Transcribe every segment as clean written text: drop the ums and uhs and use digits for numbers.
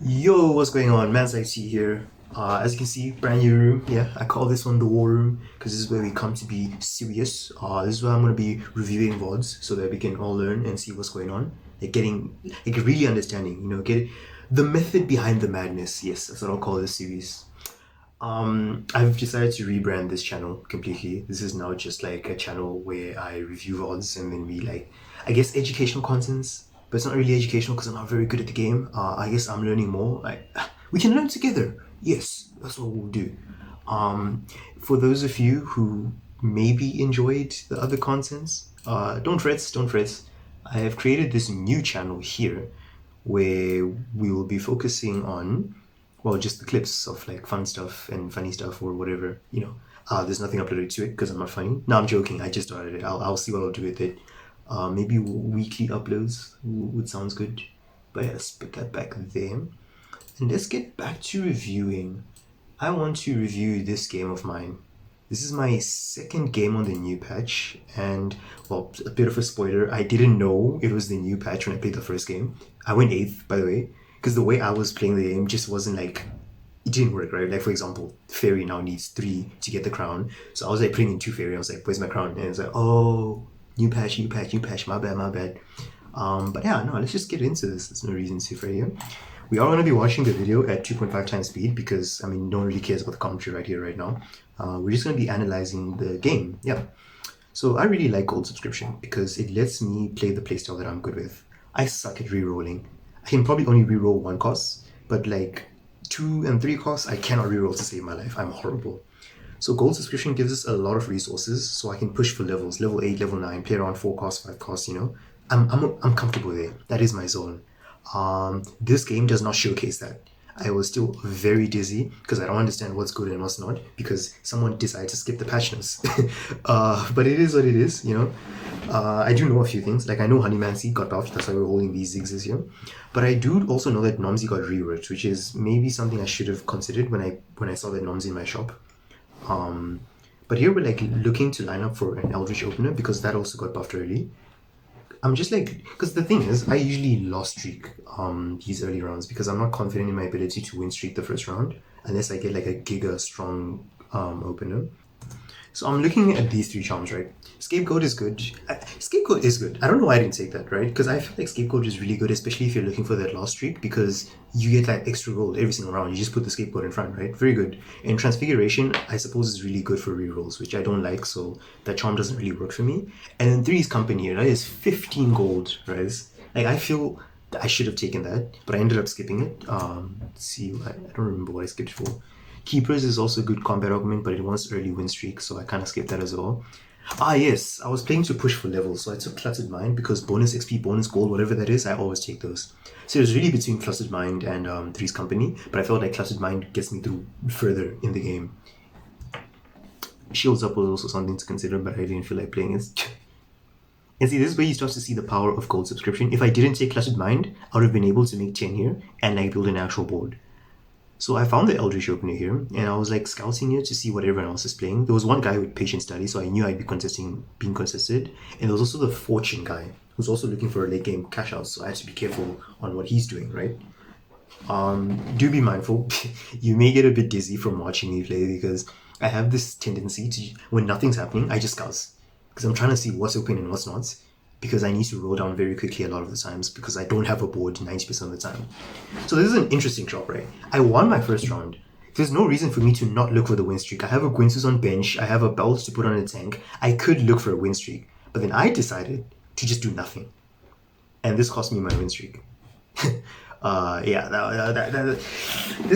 Yo, what's going on? Man's like T here. As you can see, brand new room. Yeah, I call this one the war room because this is where we come to be serious. This is where I'm gonna be reviewing VODs so that we can all learn and see what's going on. Like really understanding, get the method behind the madness. Yes, that's what I'll call this series. I've decided to rebrand this channel completely. This is now just like a channel where I review VODs and then we I guess, educational contents. But it's not really educational because I'm not very good at the game. I guess I'm learning more. We can learn together. Yes, that's what we'll do. For those of you who maybe enjoyed the other contents, don't fret, don't fret. I have created this new channel here where we will be focusing on, well, just the clips of like fun stuff and funny stuff or whatever. There's nothing uploaded to it because I'm not funny. No, I'm joking. I just started it. I'll see what I'll do with it. Maybe weekly uploads would sounds good. But yeah, let's put that back there. And let's get back to reviewing. I want to review this game of mine. This is my second game on the new patch, and well, a bit of a spoiler, I didn't know it was the new patch when I played the first game. I went 8th, by the way, because the way I was playing the game just wasn't like, it didn't work, right? Like, for example, Fairy now needs 3 to get the crown. So I was like putting in 2 Fairy, I was like, where's my crown? And it's like, oh, new patch, new patch, new patch, my bad, my bad. But yeah, no, let's just get into this. There's no reason to fret here. We are going to be watching the video at 2.5 times speed because, I mean, no one really cares about the commentary right here, right now. We're just going to be analyzing the game. Yeah. So I really like Gold Subscription because it lets me play the playstyle that I'm good with. I suck at rerolling. I can probably only reroll 1 cost, but like 2 and 3 costs, I cannot reroll to save my life. I'm horrible. So Gold Subscription gives us a lot of resources, so I can push for levels, level 8, level 9, play around 4 costs, 5 costs. I'm comfortable there. That is my zone. This game does not showcase that. I was still very dizzy because I don't understand what's good and what's not because someone decided to skip the patch notes. But it is what it is. I do know a few things. Like, I know Honeymancy got buffed, that's why we're holding these zigs here. But I do also know that Nomsy got reworked, which is maybe something I should have considered when I saw that Nomsy in my shop. But here we're like looking to line up for an Eldritch opener because that also got buffed early. I'm just like, because the thing is, I usually lost streak these early rounds because I'm not confident in my ability to win streak the first round unless I get like a giga strong opener. So I'm looking at these 3 charms, right? Scapegoat is good. Scapegoat is good. I don't know why I didn't take that, right? Because I feel like Scapegoat is really good, especially if you're looking for that last streak, because you get that extra gold every single round. You just put the Scapegoat in front, right? Very good. And Transfiguration, I suppose, is really good for rerolls, which I don't like, so that charm doesn't really work for me. And then 3 is Company, right? It's 15 gold, right? Like, I feel I should have taken that, but I ended up skipping it. Let's see, I don't remember what I skipped for. Keepers is also a good combat augment, but it wants early win streak, so I kind of skipped that as well. Yes, I was playing to push for levels, so I took Cluttered Mind because bonus XP, bonus gold, whatever that is, I always take those. So it was really between Cluttered Mind and Three's Company, but I felt like Cluttered Mind gets me through further in the game. Shields Up was also something to consider, but I didn't feel like playing it. And see, this is where you start to see the power of Gold Subscription. If I didn't take Cluttered Mind, I would have been able to make 10 here and like build an actual board. So I found the Eldritch opener here, and I was like scouting here to see what everyone else is playing. There was one guy with Patient Study, so I knew I'd be being contested. And there was also the Fortune guy, who's also looking for a late game cash out, so I had to be careful on what he's doing, right? Do be mindful. You may get a bit dizzy from watching me play because I have this tendency to, when nothing's happening, I just scouse. Because I'm trying to see what's open and what's not. Because I need to roll down very quickly a lot of the times because I don't have a board 90% of the time. So this is an interesting drop, right? I won my first round. There's no reason for me to not look for the win streak. I have a Gwynsus on bench. I have a belt to put on a tank. I could look for a win streak. But then I decided to just do nothing. And this cost me my win streak. This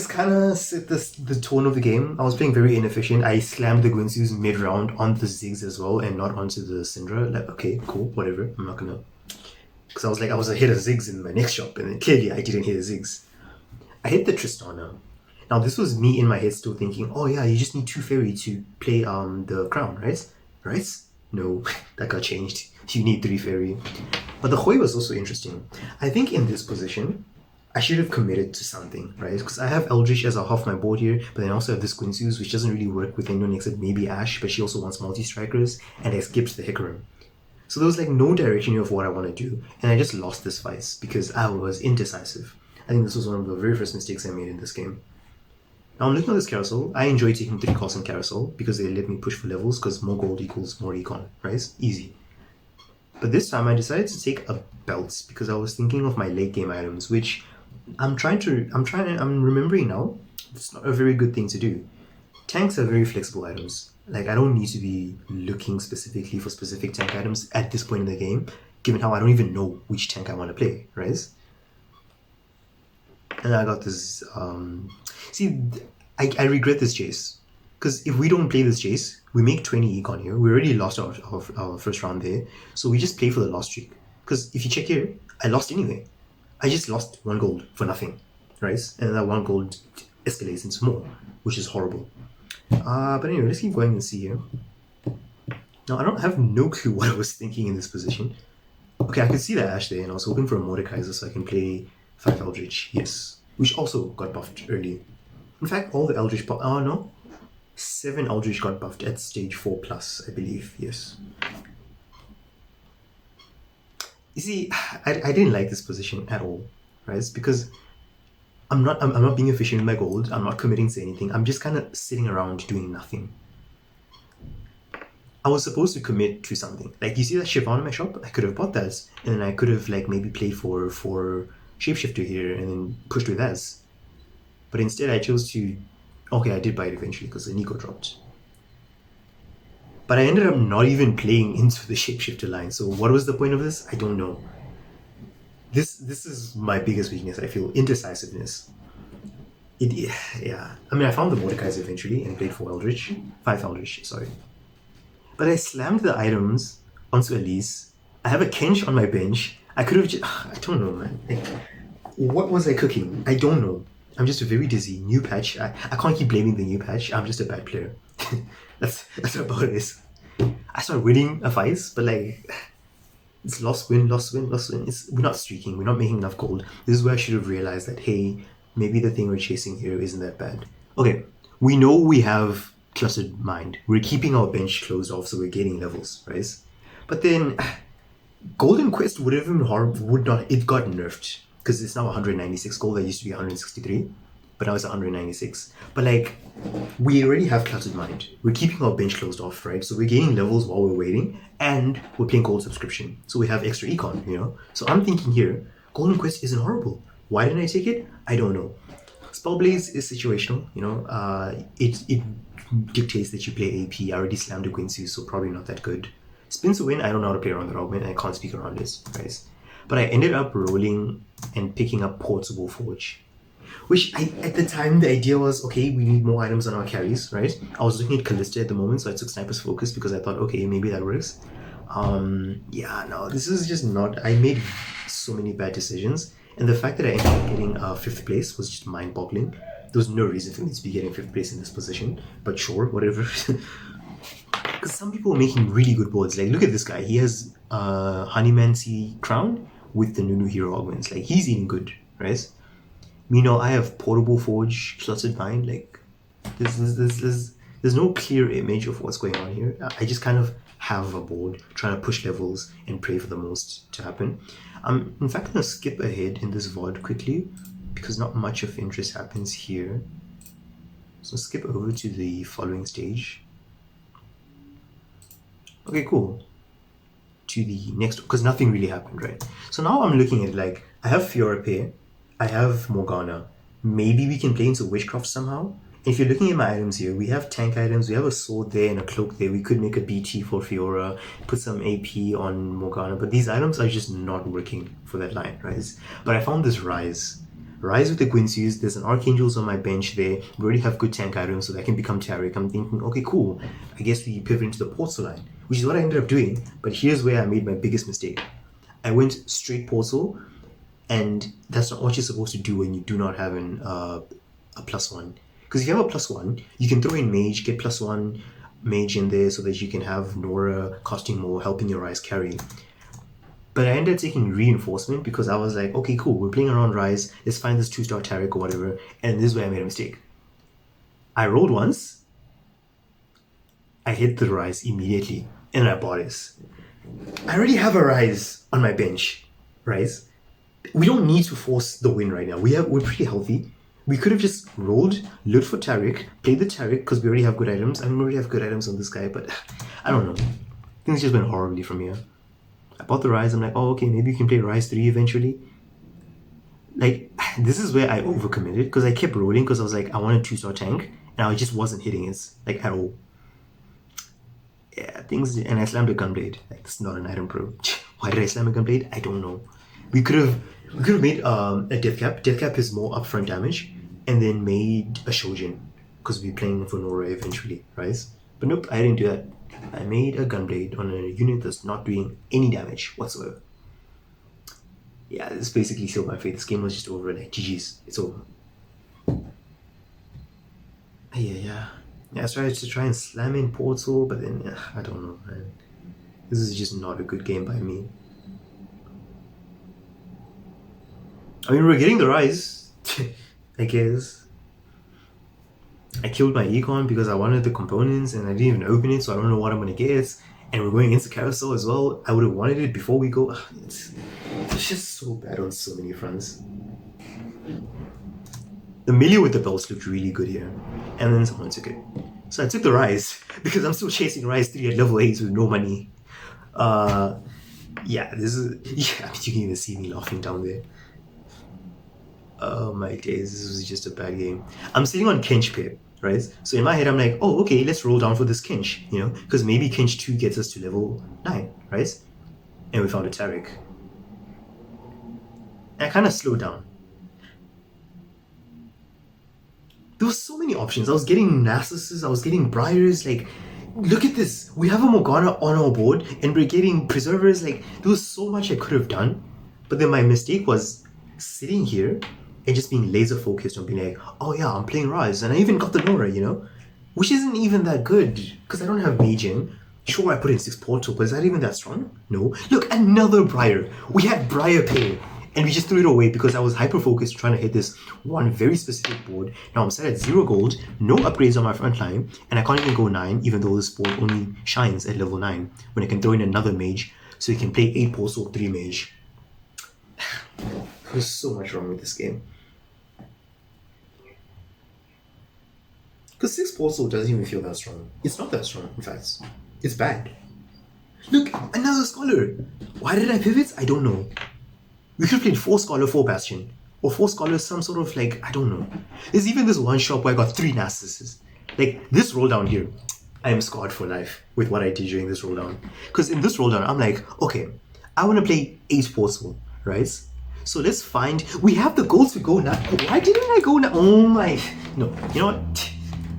kind of set the tone of the game. I was playing very inefficient. I slammed the Gwynsus mid-round on the Ziggs as well and not onto the Syndra. Like, okay, cool, whatever. I'm not gonna... Because I was ahead of Ziggs in my next shop, and then clearly I didn't hit the Ziggs. I hit the Tristana. Now, this was me in my head still thinking, oh yeah, you just need 2 Fairy to play the Crown, right? Right? No, that got changed. You need 3 Fairy. But the Hoi was also interesting. I think in this position, I should have committed to something, right? Because I have Eldritch as a half my board here, but then I also have this Gwynsus, which doesn't really work with anyone except maybe Ash, but she also wants multi-strikers, and I skipped the Hikarim. So there was like no direction of what I want to do, and I just lost this fight because I was indecisive. I think this was one of the very first mistakes I made in this game. Now I'm looking at this carousel. I enjoy taking 3 costs in carousel because they let me push for levels because more gold equals more econ, right? Easy. But this time I decided to take a belt because I was thinking of my late game items, which I'm remembering now, it's not a very good thing to do. Tanks are very flexible items. Like, I don't need to be looking specifically for specific tank items at this point in the game, given how I don't even know which tank I want to play, right? And I got this, I regret this chase. Because if we don't play this chase, we make 20 econ here. We already lost our first round there. So we just play for the loss streak. Because if you check here, I lost anyway. I just lost 1 gold for nothing, right? And that 1 gold escalates into more, which is horrible. But anyway, let's keep going and see here. Now, I don't have no clue what I was thinking in this position. Okay, I could see the Ash there, and I was hoping for a Mordekaiser so I can play 5 Eldritch, yes. Which also got buffed early. In fact, all the Eldritch no. 7 Eldritch got buffed at stage 4 plus, I believe, yes. You see, I didn't like this position at all, right? It's because I'm not being efficient with my gold, I'm not committing to anything, I'm just kind of sitting around doing nothing. I was supposed to commit to something. Like, you see that Chiffon in my shop? I could have bought that, and then I could have, like, maybe played for Shapeshifter here and then pushed with that. But instead I chose to... Okay, I did buy it eventually because the Nico dropped. But I ended up not even playing into the Shapeshifter line, so what was the point of this? I don't know. This is my biggest weakness, I feel. Indecisiveness. Yeah. I mean, I found the Mordekaiser eventually and played 4 Eldritch. 5 Eldritch, sorry. But I slammed the items onto Elise. I have a Kench on my bench. I could have just... I don't know, man. Like, what was I cooking? I don't know. I'm just very dizzy. New patch. I can't keep blaming the new patch. I'm just a bad player. that's about it. I started winning a fight, but like... It's lost win, lost win, lost win. We're not streaking. We're not making enough gold. This is where I should have realized that, hey, maybe the thing we're chasing here isn't that bad. Okay, we know we have clustered mind. We're keeping our bench closed off, so we're gaining levels, right? But then, Golden Quest would have been horrible. It got nerfed because it's now 196 gold. That used to be 163, but now it's 196. But like, we already have cluttered mind. We're keeping our bench closed off, right? So we're gaining levels while we're waiting, and we're playing gold subscription, so we have extra econ, you know. So I'm thinking here, Golden Quest isn't horrible. Why didn't I take it? I don't know. Spellblaze is situational, you know. It dictates that you play AP. I already slammed a Quincy, so probably not that good. Spin to win, I don't know how to play around the augment, I can't speak around this, guys. But I ended up rolling and picking up Portable Forge. Which, at the time, the idea was, okay, we need more items on our carries, right? I was looking at Callista at the moment, so I took Sniper's Focus because I thought, okay, maybe that works. Yeah, no, this is just not... I made so many bad decisions, and the fact that I ended up getting 5th place was just mind-boggling. There was no reason for me to be getting 5th place in this position, but sure, whatever. Because some people are making really good boards. Like, look at this guy. He has Honeymancy Crown with the Nunu Hero augments. Like, he's eating good, right? Meanwhile, I have Portable Forge, Cluttered Mind. Like, there's no clear image of what's going on here. I just kind of have a board, trying to push levels and pray for the most to happen. I'm in fact going to skip ahead in this VOD quickly because not much of interest happens here. So skip over to the following stage. Okay, cool. To the next, because nothing really happened, right? So now I'm looking at, like, I have Fiora pair, I have Morgana. Maybe we can play into Witchcraft somehow. If you're looking at my items here, we have tank items, we have a sword there and a cloak there. We could make a BT for Fiora, put some AP on Morgana, but these items are just not working for that line, right? But I found this Rise. Rise with the Quincy's, there's an Archangels on my bench there. We already have good tank items, so that can become Taric. I'm thinking, okay, cool. I guess we pivot into the Portal line, which is what I ended up doing, but here's where I made my biggest mistake. I went straight Portal, and that's not what you're supposed to do when you do not have a +1. Because if you have a +1, you can throw in Mage, get +1 Mage in there so that you can have Nora costing more, helping your Rise carry. But I ended up taking Reinforcement because I was like, okay, cool, we're playing around Rise, let's find this 2-star Taric or whatever, and this is where I made a mistake. I rolled once, I hit the Rise immediately, and I bought it. I already have a Rise on my bench, Rise. we don't need to force the win right now. We're pretty healthy. We could have just rolled, looked for Taric, played the Taric because we already have good items. And we already have good items on this guy, but I don't know. Things just went horribly from here. I bought the Rise. I'm like, oh, okay, maybe you can play Rise 3 eventually. Like, this is where I overcommitted because I kept rolling because I was like, I want a 2-star tank and I just wasn't hitting it, like, at all. Yeah, things, and I slammed a Gunblade. Like, it's not an item pro. Why did I slam a Gunblade? I don't know. We could have made a Death Cap. Death Cap is more upfront damage, and then made a Shojin because we're playing for Nora eventually, right? But nope, I didn't do that. I made a Gunblade on a unit that's not doing any damage whatsoever. Yeah, this basically sealed my fate. This game was just over. Like, GG's, it's over. Yeah. I started to try and slam in Portal, but then I don't know, man. This is just not a good game by me. I mean, we're getting the Rise, I guess. I killed my Econ because I wanted the components and I didn't even open it, so I don't know what I'm gonna get. And we're going into Carousel as well. I would have wanted it before we go. It's just so bad on so many fronts. The melee with the belts looked really good here. And then someone took it. So I took the Rise because I'm still chasing Rise 3 at level 8 with no money. Yeah, this is... Yeah, you can even see me laughing down there. Oh my days, this was just a bad game. I'm sitting on Kench pair, right? So in my head, I'm like, oh, okay, let's roll down for this Kench, you know? Because maybe Kench 2 gets us to level 9, right? And we found a Taric. And I kind of slowed down. There were so many options. I was getting Narcissus, I was getting Briars, like, look at this. We have a Morgana on our board, and we're getting Preservers, like, there was so much I could have done. But then my mistake was sitting here and just being laser focused on being like, oh yeah, I'm playing Rise, and I even got the Nora, you know? Which isn't even that good, because I don't have Mage in. Sure, I put in 6 Portal, but is that even that strong? No. Look, another Briar. We had Briar pair, and we just threw it away because I was hyper-focused trying to hit this one very specific board. Now I'm set at 0 gold, no upgrades on my front line, and I can't even go 9, even though this board only shines at level 9, when I can throw in another Mage, so you can play 8 Portal, 3 Mage. There's so much wrong with this game. Because 6 Portal doesn't even feel that strong. It's not that strong, in fact. It's bad. Look, another Scholar! Why did I pivot? I don't know. We could have played 4 Scholar, 4 Bastion. Or 4 Scholar, some sort of like, I don't know. There's even this one shop where I got 3 Narcissus. Like, this roll down here, I am scarred for life with what I did during this roll down. Because in this roll down, I'm like, okay, I want to play 8 Portal, right? So let's find, we have the gold to go now. Why didn't I go now? Oh my, no, you know what?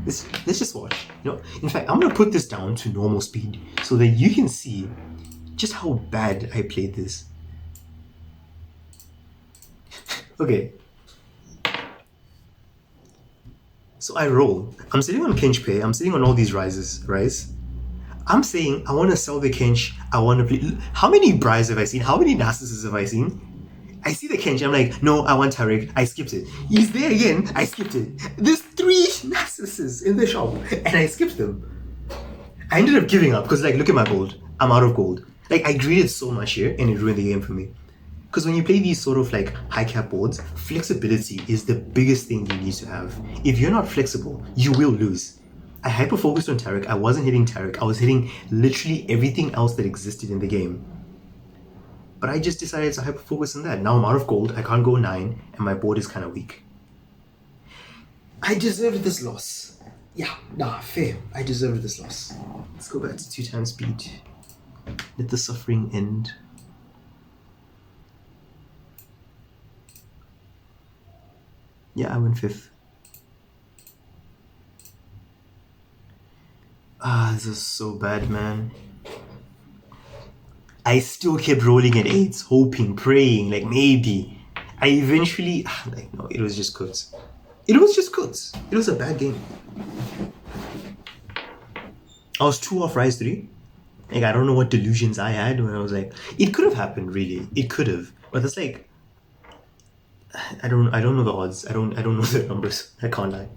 Let's just watch. You know, in fact, I'm gonna put this down to normal speed so that you can see just how bad I played this. Okay. So I roll. I'm sitting on Kench pay. I'm sitting on all these rises, right? I'm saying I want to sell the Kench. I want to play. How many Briars have I seen? How many Narcissus have I seen? I see the Kench, I'm like, no, I want Taric. I skipped it. He's there again. I skipped it. There's 3 Narcissus in the shop, and I skipped them. I ended up giving up because, like, look at my gold. I'm out of gold. Like, I greeded so much here, and it ruined the game for me. Because when you play these sort of like high cap boards, flexibility is the biggest thing you need to have. If you're not flexible, you will lose. I hyper focused on Taric. I wasn't hitting Taric. I was hitting literally everything else that existed in the game. But I just decided to hyper-focus on that. Now I'm out of gold, I can't go 9, and my board is kind of weak. I deserved this loss. Yeah, nah, fair. I deserved this loss. Let's go back to 2 times speed. Let the suffering end. Yeah, I went 5th. This is so bad, man. I still kept rolling at 8s, hoping, praying, like maybe. I eventually, like, no, it was just cooked. It was just cooked. It was a bad game. I was 2 off Rise 3. Like, I don't know what delusions I had when I was like, it could have happened, really. It could have. But it's like, I don't know the odds. I don't know the numbers. I can't lie.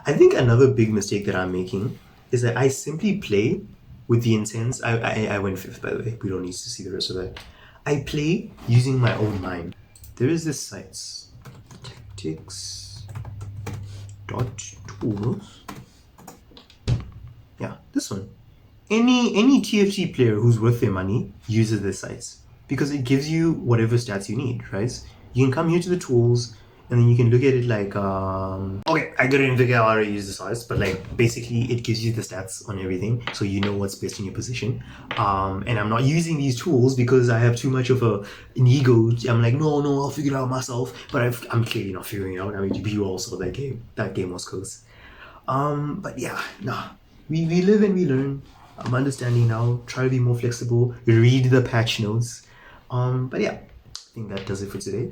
I think another big mistake that I'm making is that I simply play with the intent. I went 5th, by the way. We don't need to see the rest of that. I play using my own mind. there is this site, tactics.tools. Yeah, this one. Any TFT player who's worth their money uses this sites because it gives you whatever stats you need, right? You can come here to the tools and then you can look at it like, okay, I didn't figure out how to use the sites, but like basically it gives you the stats on everything so you know what's best in your position. And I'm not using these tools because I have too much of an ego. I'm like, no, I'll figure it out myself, but I'm clearly not figuring it out. I mean, you all saw that game. That game was close. But yeah, nah, we live and we learn. I'm understanding now. Try to be more flexible. Read the patch notes. But yeah, I think that does it for today.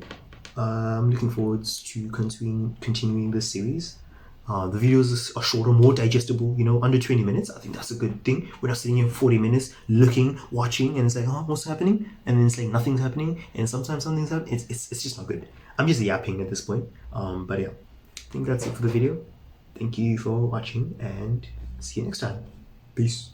I'm looking forward to continuing this series. The videos are shorter, more digestible, under 20 minutes. I think that's a good thing. We're not sitting here 40 minutes looking, watching, and it's like, what's happening? And then it's like nothing's happening, and sometimes something's happening. It's just not good. I'm just yapping at this point. But yeah, I think that's it for the video. Thank you for watching, and see you next time. Peace.